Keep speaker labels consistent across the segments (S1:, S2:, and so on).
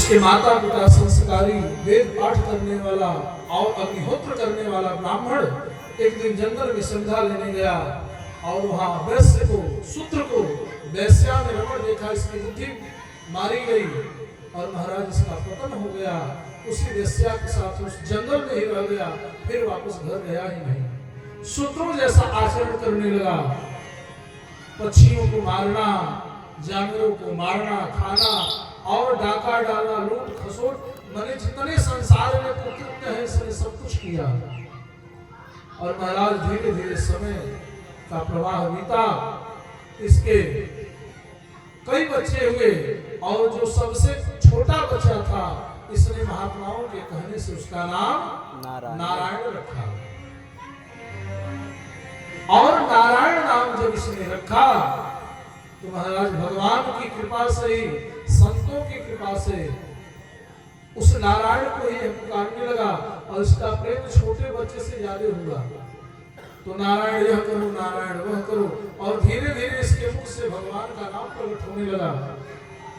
S1: उसके माता पिता संस्कारी वेद पाठ करने वाला और अग्निहोत्र करने वाला ब्राह्मण एक दिन जंगल में संध्या लेने गया और वहां वैश्य को शूद्र को वैश्या ने रमण देखा, इसकी बुद्धि मारी गई और महाराज इसका पतन हो गया। उसी वैश्या के साथ उस जंगल में ही रह गया, फिर वापस घर गया ही नहीं। शूद्रों जैसा आचरण करने लगा, पक्षियों को मारना, जानवरों को मारना, खाना और डाका डालना, लूट खसोट, मैंने जितने संसार में कुकृत्य है इसने सब कुछ किया। और महाराज धीरे धीरे समय का प्रवाह बीता, इसके कई बच्चे हुए और जो सबसे छोटा बच्चा था इसने महात्माओं के कहने से उसका नाम नारायण रखा। और नारायण नाम जब इसने रखा तो महाराज भगवान की कृपा से ही, संतों की कृपा से उस नारायण को ही पुकारने लगा और इसका प्रेम छोटे बच्चे से ज्यादा हुआ। तो नारायण यह करो, नारायण वह करो, और धीरे धीरे इसके मुख से भगवान का नाम प्रकट होने लगा।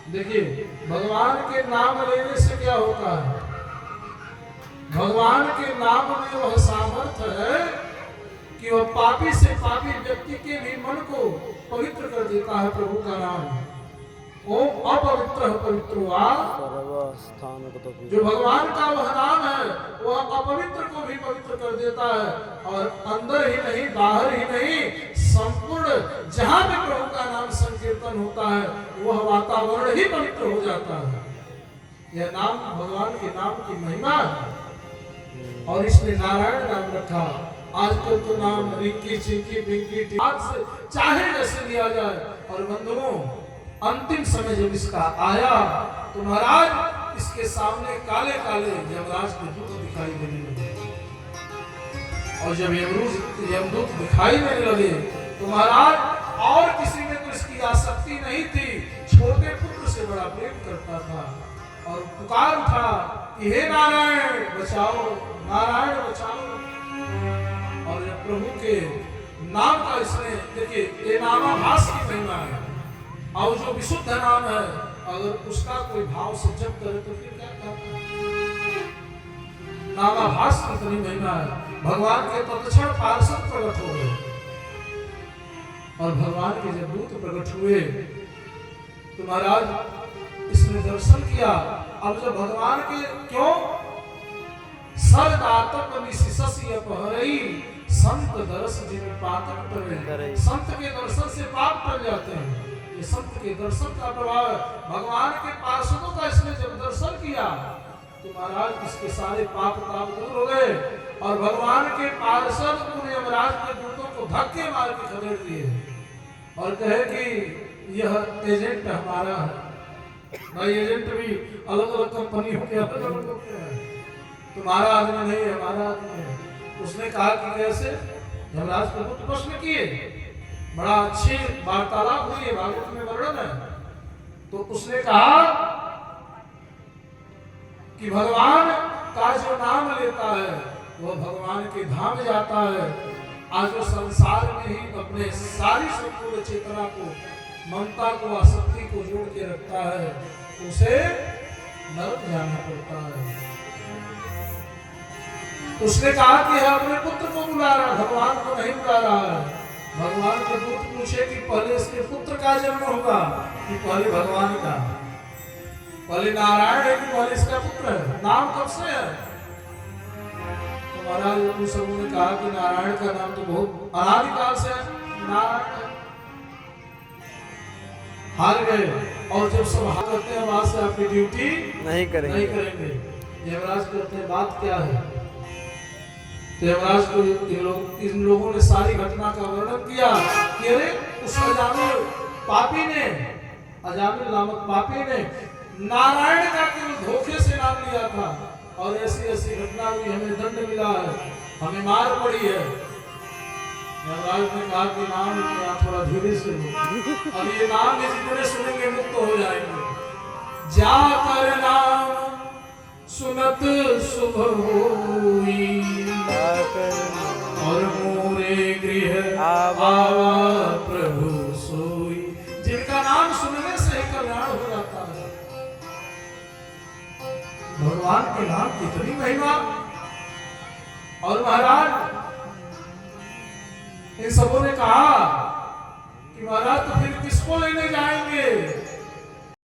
S1: देखिए भगवान के नाम लेने से क्या होता है, भगवान के नाम में वह सामर्थ्य है कि वह पापी से पापी व्यक्ति के भी मन को पवित्र कर देता है। प्रभु का नाम ओम अपवित्र पवित्रो वा, जो भगवान का वह नाम है वह अपवित्र को भी पवित्र कर देता है, और अंदर ही नहीं बाहर ही नहीं संपूर्ण जहां भी प्रभु का नाम संकीर्तन होता है वह वातावरण ही पवित्र हो जाता है। यह नाम भगवान के नाम की महिमा है और इसने नारायण नाम रखा। आजकल तो नाम रिंकी चिंकी पिंकी आज से चाहे जैसे लिया जाए। और बंधुओं अंतिम समय जब इसका आया तो महाराज इसके सामने काले काले यमराज के दूत दिखाई देने लगे, और जब यमदूत दिखाई देने लगे तो महाराज और किसी में तो इसकी आसक्ति नहीं थी, छोटे पुत्र से बड़ा प्रेम करता था और पुकार उठा कि हे नारायण बचाओ, नारायण बचाओ। और जब प्रभु के नाम का इसने, देखिए ये नामाभास की महिमा है, और जो विशुद्ध नाम है अगर उसका कोई भाव से जप करे तो फिर क्या कहता है, नामाभास कितनी महिमा है। भगवान के तत्क्षण पार्षद प्रकट हो गए, और भगवान के जब दूत प्रकट हुए तो महाराज इसने दर्शन किया। अब जब भगवान के क्यों सर्वदातक निशिसि अपहरई संत दर्श जिन पातक टरे, संत के दर्शन से पाप टल जाते हैं। ये संत के दर्शन का प्रभाव है। भगवान के पार्षदों का इसने जब दर्शन किया तो महाराज इसके सारे पाप ताप दूर हो गए, और भगवान के पार्षद उन यमराज के दूतों को धक्के मार के खदेड़ दिए और कहे कि यह एजेंट हमारा है। भाई एजेंट भी अलग अलग कंपनियों के अलग अलग होते हैं, तुम्हारा आदमी नहीं है, हमारा आदमी है। उसने कहा कि कैसे, यमराज को दूत प्रश्न किए, बड़ा अच्छी वार्तालाप हुई है, भागवत में वर्णन है। तो उसने कहा कि भगवान का जो नाम लेता है वह भगवान के धाम जाता है। आज जो संसार में ही अपने सारी संपूर्ण चेतना को, ममता को, आसक्ति को जोड़ के रखता है उसे नरक जाना पड़ता है। उसने कहा कि अपने पुत्र को बुला रहा, भगवान को नहीं बुला रहा है। भगवान के दूत पूछे कि पहले इसके पुत्र का जन्म होगा कि पहले भगवान का, पहले नारायण है कि पहले इसका पुत्र है, नाम कब से है। तो महाराज उस सब ने कहा कि नारायण का नाम तो बहुत अनादिकाल से नारायण है। हार गए, और जब सब हार करते हैं वहां से आपकी ड्यूटी नहीं करेंगे। यमराज कहते हैं बात क्या है। देवराज को इन लोगों ने सारी घटना का वर्णन किया कि अरे उस अजामिल पापी ने, अजामिल नामक पापी ने नारायण का केवल धोखे से नाम लिया था, और ऐसी ऐसी घटना हुई, हमें दंड मिला है, हमें मार पड़ी है। देवराज ने कहा कि नाम थोड़ा धीरे से लो, अब ये नाम भी जितने सुनेंगे मुक्त हो जाएंगे। जाकर नाम सुनत शुभ होई, और मोरे गृह आवा प्रभु सोई। जिनका नाम सुनने से कल्याण हो जाता है। भगवान के नाम की इतनी महिमा। और महाराज इन सबों ने कहा